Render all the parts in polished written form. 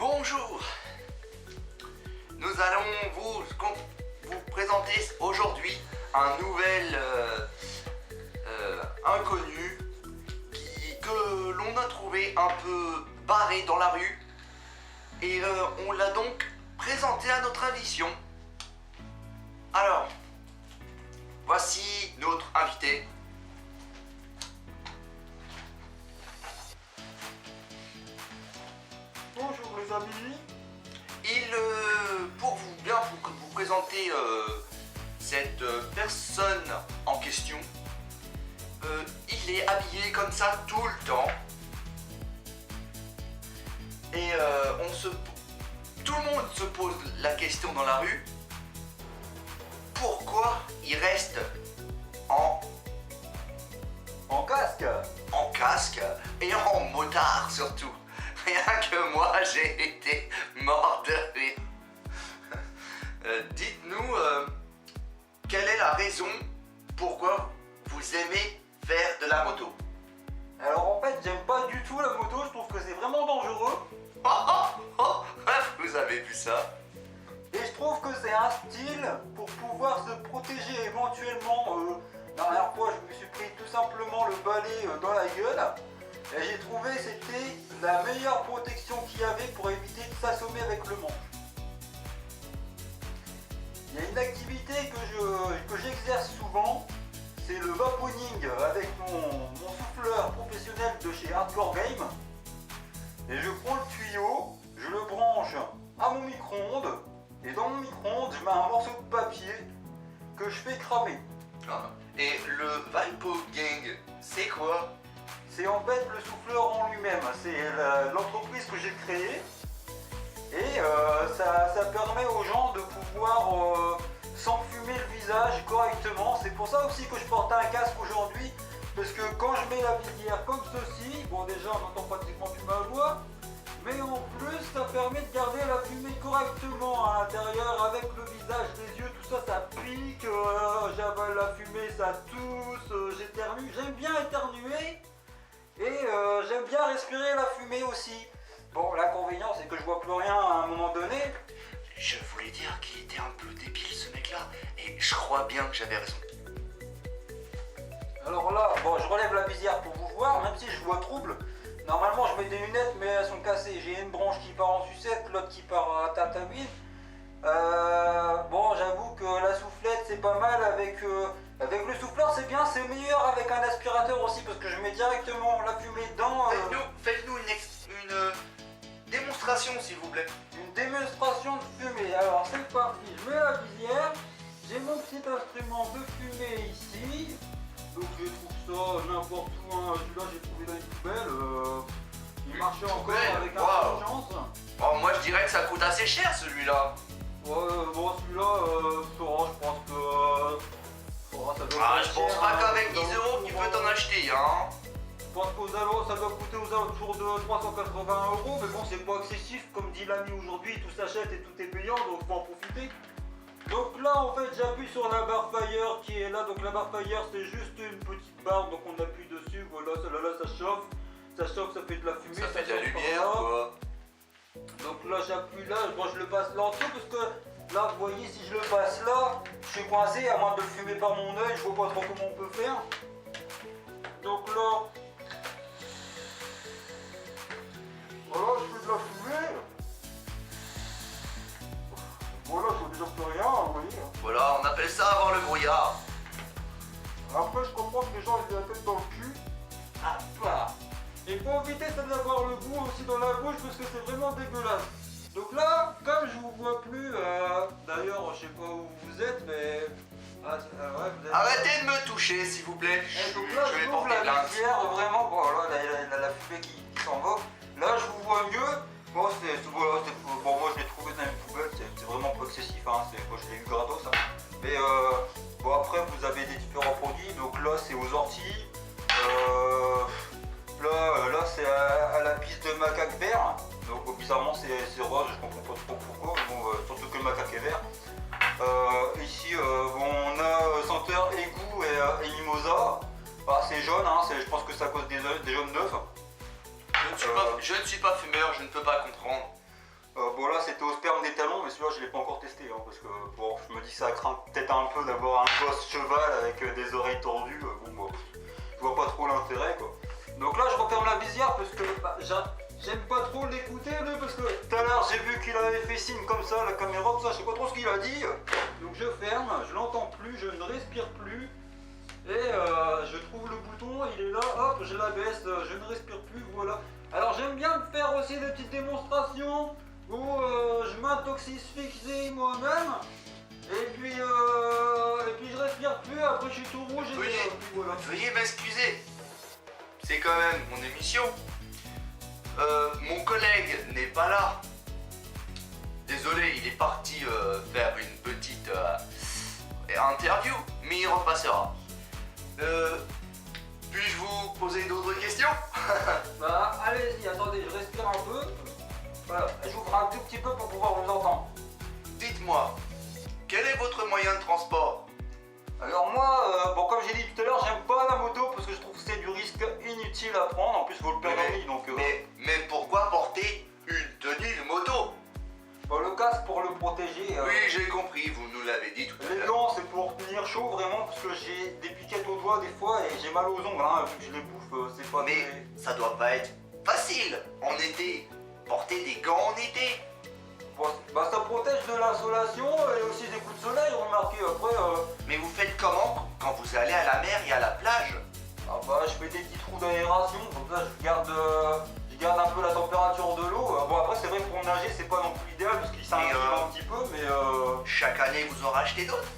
Bonjour. Nous allons vous présenter aujourd'hui un nouvel inconnu que l'on a trouvé un peu barré dans la rue et on l'a donc présenté à notre émission. Alors, voici notre invité. Bonjour les amis. Pour vous présenter cette personne en question, il est habillé comme ça tout le temps. Et tout le monde se pose la question dans la rue, pourquoi il reste en casque et en motard surtout. Rien que moi, j'ai été mort de rire. Dites-nous, quelle est la raison pourquoi vous aimez faire de la moto? Alors en fait j'aime pas du tout la moto, je trouve que c'est vraiment dangereux. Vous avez vu ça? Et je trouve que c'est un style pour pouvoir se protéger éventuellement. La dernière fois je me suis pris tout simplement le balai dans la gueule. Et j'ai trouvé que c'était la meilleure protection qu'il y avait pour éviter de s'assommer avec le manche. Il y a une activité que j'exerce souvent, c'est le vaponing avec mon souffleur professionnel de chez Hardcore Game. Et je prends le tuyau, je le branche à mon micro-ondes, et dans mon micro-ondes, je mets un morceau de papier que je fais cramer. Et le vaponing, c'est quoi? C'est en fait le souffleur en lui-même, c'est l'entreprise que j'ai créée. Et ça permet aux gens de pouvoir s'enfumer le visage correctement. C'est pour ça aussi que je porte un casque aujourd'hui. Parce que quand je mets la visière comme ceci, bon déjà on entend pratiquement plus ma voix. Mais en plus ça permet de garder la fumée correctement à l'intérieur avec le visage, les yeux, tout ça, ça pique. J'avale la fumée, ça tousse, j'éternue. J'aime bien éternuer. Et j'aime bien respirer la fumée aussi. Bon, l'inconvénient c'est que je vois plus rien à un moment donné. Je voulais dire qu'il était un peu débile ce mec là, et je crois bien que j'avais raison. Alors là, bon, je relève la visière pour vous voir, même si je vois trouble. Normalement je mets des lunettes mais elles sont cassées. J'ai une branche qui part en sucette, l'autre qui part à tatouine. Bon, j'avoue que la soufflette c'est pas mal avec le souffleur, c'est bien, c'est meilleur avec un aspirateur aussi parce que je mets directement la fumée dans... Faites-nous une démonstration s'il vous plaît. Une démonstration de fumée. Alors c'est parti, je mets la visière, j'ai mon petit instrument de fumée ici. Donc je trouve ça n'importe où, hein. Celui-là j'ai trouvé dans une poubelle, il marchait encore avec un peu de chance. Oh, moi je dirais que ça coûte assez cher celui-là. Ouais, bon celui-là, je pense que... ça doit je pense pas qu'avec 10 € tu peux t'en acheter, hein. Je pense qu'aux alentours, ça doit coûter aux alentours de 380 €, mais bon c'est pas excessif, comme dit l'ami aujourd'hui, tout s'achète et tout est payant, donc faut en profiter. Donc là en fait j'appuie sur la barre fire qui est là, donc la barre fire c'est juste une petite barre, donc on appuie dessus, voilà, ça chauffe, ça fait de la fumée, ça fait de la sort lumière par là. quoi. Donc là j'appuie là, bon je le passe là en dessous parce que là vous voyez si je le passe là, je suis coincé à moins de le fumer par mon œil, je vois pas trop comment on peut faire. Donc là, voilà je fais de la fumée. Voilà, je vois déjà plus rien, vous voyez. Voilà, on appelle ça avoir le brouillard. Après je comprends que les gens ils ont la tête dans le cul. Ah bah. Et pour éviter ça d'avoir le goût aussi dans la bouche parce que c'est vraiment dégueulasse. Donc là, comme je vous vois plus, d'ailleurs je sais pas où vous êtes mais... ouais, vous êtes... Arrêtez de me toucher s'il vous plaît. Et donc là je vais je ouvre porter la plainte. visière vraiment, bon là la fumée qui s'en va. Là je vous vois mieux. Bon, bon moi je l'ai trouvé dans une poubelle, c'est vraiment pas excessif, hein. Moi je l'ai eu gratos hein. Mais bon après vous avez des différents produits, donc là c'est aux orties. Là c'est à la piste de macaque vert. Donc bizarrement c'est rose, je comprends pas trop pourquoi, mais bon, surtout que le macaque est vert. Ici bon, on a senteur égout et mimosa. Ah, c'est jaune, hein, je pense que c'est à cause des jaunes neufs. Je ne suis pas fumeur, je ne peux pas comprendre. Bon là c'était au sperme des talons, mais celui-là je l'ai pas encore testé, hein, parce que bon, je me dis que ça craint peut-être un peu d'avoir un gosse cheval avec des oreilles tordues. Bon, bah, je vois pas trop l'intérêt quoi. Donc là je referme la visière parce que bah, j'aime pas trop l'écouter lui, parce que tout à l'heure j'ai vu qu'il avait fait signe comme ça, la caméra, tout ça, je sais pas trop ce qu'il a dit. Donc je ferme, je l'entends plus, je ne respire plus. Et je trouve le bouton, il est là, hop, je la baisse, je ne respire plus, voilà. Alors j'aime bien me faire aussi des petites démonstrations où je m'intoxifie moi-même. Et puis je respire plus, après je suis tout rouge et Veuillez, puis voilà. veuillez m'excuser. C'est quand même mon émission. Mon collègue n'est pas là. Désolé, il est parti faire une petite interview, mais il repassera. Puis-je vous poser d'autres questions? Bah allez-y, attendez, je respire un peu. Voilà, j'ouvre un tout petit peu pour pouvoir vous entendre. Dites-moi, quel est votre moyen de transport? Alors moi, bon comme j'ai dit tout à l'heure, j'aime pas la moto parce que je trouve que c'est du risque inutile à prendre. En plus, il faut le permis, donc... Mais pourquoi porter une tenue de moto? Bon, le casque pour le protéger. Oui, j'ai compris, vous nous l'avez dit tout à Les l'heure. gants, c'est pour tenir chaud vraiment parce que j'ai des piquettes aux doigts des fois et j'ai mal aux ongles, hein, vu que je les bouffe, c'est pas Mais très... ça doit pas être facile en été. Porter des gants en été. Bon, bah ça protège de l'insolation et aussi des coups de soleil, remarquez. Après, Mais vous faites comment quand vous allez à la mer et à la plage? ah bah, je fais des petits trous d'aération, comme ça je garde un peu la température de l'eau. Bon après c'est vrai pour nager c'est pas non plus idéal parce qu'il s'infile un petit peu, mais Chaque année vous en rachetez d'autres?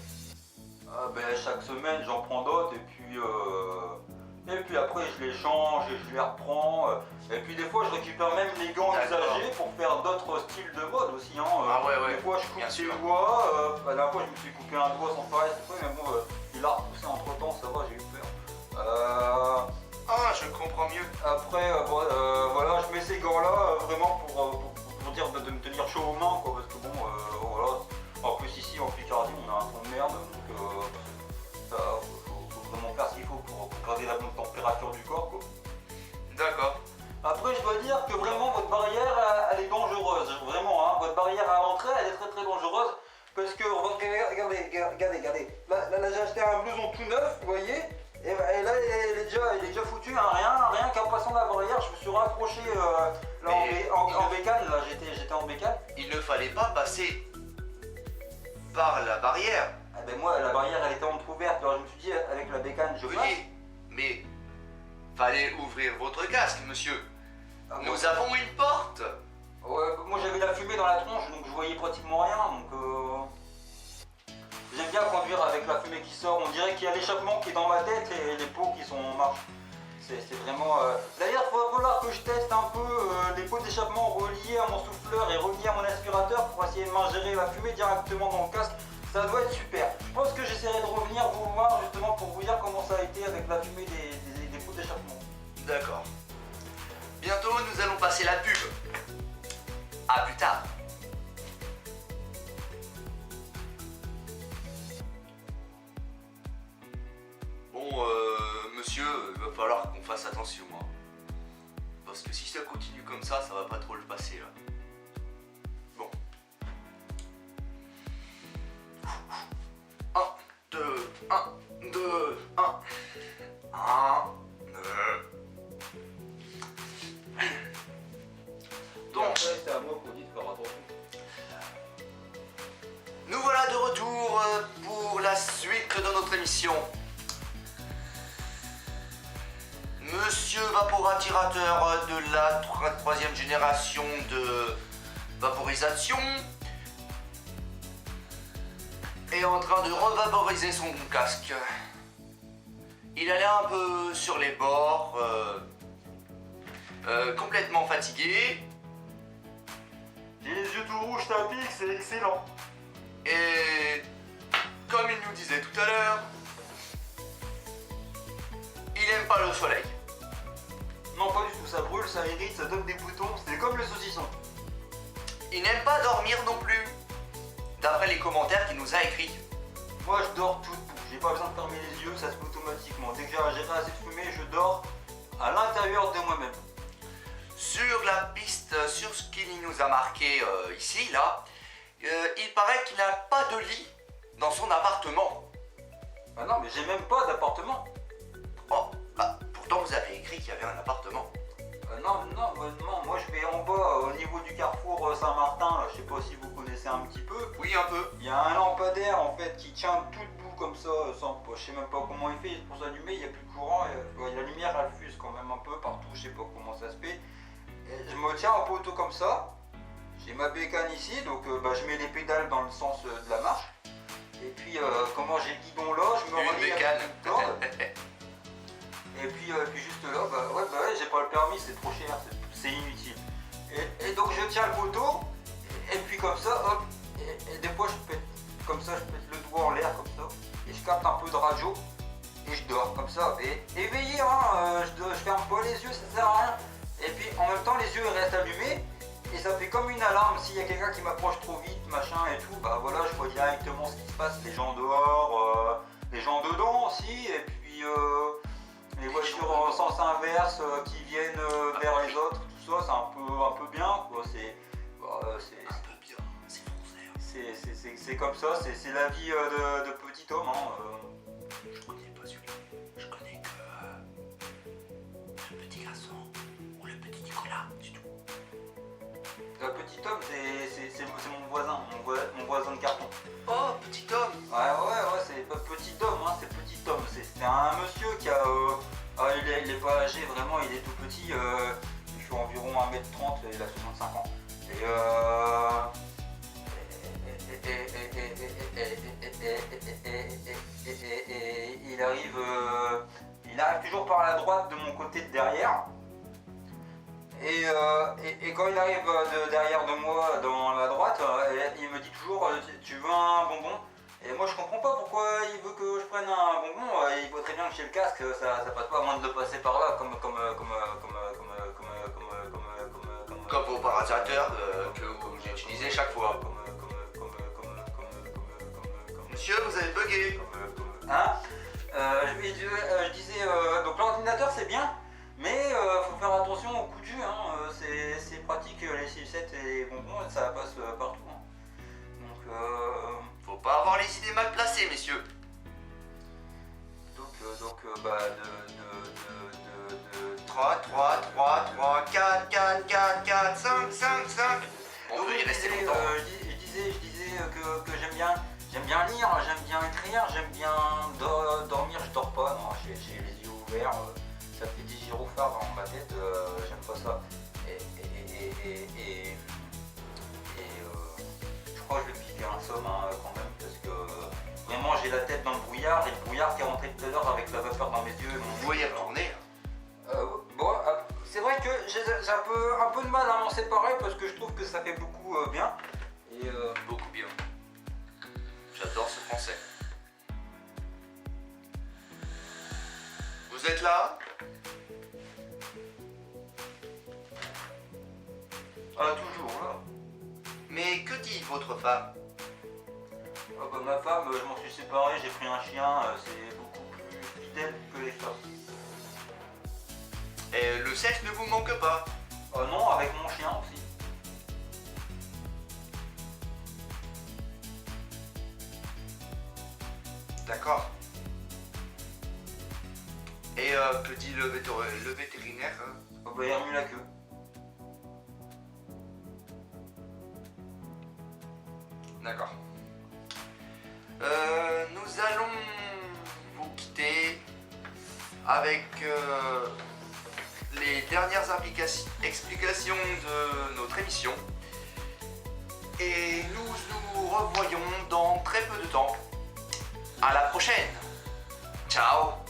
ben, chaque semaine j'en prends d'autres et puis après je les change et je les reprends. Et puis des fois je récupère même les gants D'accord. usagés pour faire d'autres styles de mode aussi. Hein. Ah ouais, ouais, Des fois je coupe bien des sûr. doigts. La dernière fois je me suis coupé un doigt sans faire exprès, mais bon il a repoussé entre temps, ça va, j'ai eu peur. Ah, je comprends mieux. Après voilà, je mets ces gants là vraiment pour dire de me tenir chaud aux mains quoi, parce que bon voilà. En plus ici en Picardie on a un temps de merde, donc ça faut vraiment faire ce qu'il faut pour garder la bonne température du corps quoi. D'accord. Après je dois dire que vraiment votre barrière elle est dangereuse, vraiment hein. Votre barrière à l'entrée elle est très très dangereuse parce que regardez, là j'ai acheté un blouson tout neuf, vous voyez, et là il est déjà foutu, hein. Rien qu'en passant la barrière je me suis raccroché là, en bécane, là j'étais en bécane. Il ne fallait pas passer par la barrière. Ah ben moi la barrière elle était entrouverte, alors je me suis dit avec la bécane je passe. Veuillez, mais fallait ouvrir votre casque, monsieur. Ah, moi, Nous avons une porte. ouais, moi j'avais la fumée dans la tronche donc je voyais pratiquement rien, donc j'aime bien conduire avec la fumée qui sort, on dirait qu'il y a l'échappement qui est dans ma tête et les pots qui sont en marche. C'est vraiment... D'ailleurs il va falloir que je teste un peu les pots d'échappement reliés à mon souffleur et reliés à mon aspirateur pour essayer de m'ingérer la fumée directement dans le casque. Ça doit être super. Je pense que j'essaierai de revenir vous voir justement pour vous dire comment ça a été avec la fumée des pots d'échappement. D'accord. Bientôt, nous allons passer la pub. À plus tard. Bon, monsieur, il va falloir qu'on fasse attention. Hein. Parce que si ça continue comme ça va pas trop le passer là. Bon. 1, 2, 1, 2, 1. 1, 2. Donc, Après, c'est à moi qu'on dit de faire attention. nous voilà de retour pour la suite de notre émission. Monsieur vaporatirateur de la troisième génération de vaporisation est en train de revaporiser son casque. Il allait un peu sur les bords, complètement fatigué. J'ai les yeux tout rouges, ça pique, c'est excellent. Et comme il nous disait tout à l'heure, il aime pas le soleil. Non, pas du tout, ça brûle, ça irrite, ça donne des boutons, c'est comme le saucisson. Il n'aime pas dormir non plus, d'après les commentaires qu'il nous a écrits. Moi je dors tout debout, j'ai pas besoin de fermer les yeux, ça se fait automatiquement. Dès que j'ai ingéré assez de fumée, je dors à l'intérieur de moi-même. Sur la piste sur ce qu'il nous a marqué ici, là, il paraît qu'il n'a pas de lit dans son appartement. Ah non, mais j'ai même pas d'appartement. Oh, bah, pourtant vous avez écrit qu'il y avait un appartement. Non, moi je vais en bas au niveau du carrefour Saint-Martin, là, je sais pas si vous connaissez un petit peu. Oui, un peu. Il y a un lampadaire en fait qui tient tout debout comme ça, je sais même pas comment il fait pour s'allumer, il n'y a plus de courant, la lumière elle fuse quand même un peu partout, je sais pas comment ça se fait. Et je me tiens un poteau comme ça, j'ai ma bécane ici, donc je mets les pédales dans le sens de la marche. Et puis comment j'ai le guidon là, je me Une relie avec bécane. une corde. Et puis juste là, ouais, j'ai pas le permis, c'est trop cher, c'est inutile. Et donc je tiens le poteau, et puis comme ça, hop, et des fois je pète comme ça, je pète le doigt en l'air comme ça, et je capte un peu de radio, et je dors comme ça. Et éveillé, hein, je ferme pas les yeux, ça sert à rien. Et puis en même temps, les yeux ils restent allumés, et ça fait comme une alarme. S'il y a quelqu'un qui m'approche trop vite, machin et tout, bah voilà, je vois directement ce qui se passe, les gens dehors, les gens dedans aussi, et puis les voitures en sens inverse qui viennent vers les autres, tout ça, c'est un peu bien, quoi. Un peu bien, c'est français. C'est comme ça, c'est la vie de petit homme. Hein. Je connais pas celui-là. Je connais que le petit garçon ou le petit Nicolas, du tout. Le petit homme, c'est mon voisin, mon voisin de carton. Oh, petit homme. Ouais, c'est pas petit homme, hein, c'est petit homme. C'est un monsieur qui a. Il est pas âgé vraiment, il est tout petit. Il fait environ 1m30, il a 65 ans. Et il arrive toujours par la droite de mon côté de derrière. Et quand il arrive derrière de moi dans la droite, il me dit toujours tu veux un bonbon? Et moi je comprends pas pourquoi il veut que je prenne un bonbon. Il voit très bien que j'ai le casque, ça passe pas à moins de le passer par là comme Comme vos parateurs que vous utilisez chaque fois. Monsieur, vous avez bugué. Hein? Je disais donc l'ordinateur c'est bien. Mais faut faire attention au coup de jus, hein. C'est pratique les sucettes et les bonbons, ça passe partout. Hein. Donc Faut pas avoir les idées mal placées, messieurs. Donc 3, 4, 5, 5. On peut y rester longtemps. Je disais que j'aime bien lire, j'aime bien écrire, j'aime bien dormir, je dors pas, non, j'ai les yeux ouverts. Ça fait des gyrophares dans ma tête, j'aime pas ça. Je crois que je vais piquer un somme quand même, parce que vraiment j'ai la tête dans le brouillard, et le brouillard qui est rentré tout à l'heure avec la vapeur dans mes yeux. Vous voyez retourner. C'est vrai que j'ai un peu de mal à m'en séparer, parce que je trouve que ça fait beaucoup bien. Beaucoup bien. J'adore ce français. Vous êtes là? Ah, toujours là. Mais que dit votre femme? Ma femme, je m'en suis séparé, j'ai pris un chien, c'est beaucoup plus fidèle que les femmes. Et le sexe ne vous manque pas? Non, avec mon chien aussi. D'accord. Et que dit le vétérinaire? Il remue la queue. D'accord. Nous allons vous quitter avec les dernières explications de notre émission. Et nous nous revoyons dans très peu de temps. À la prochaine. Ciao.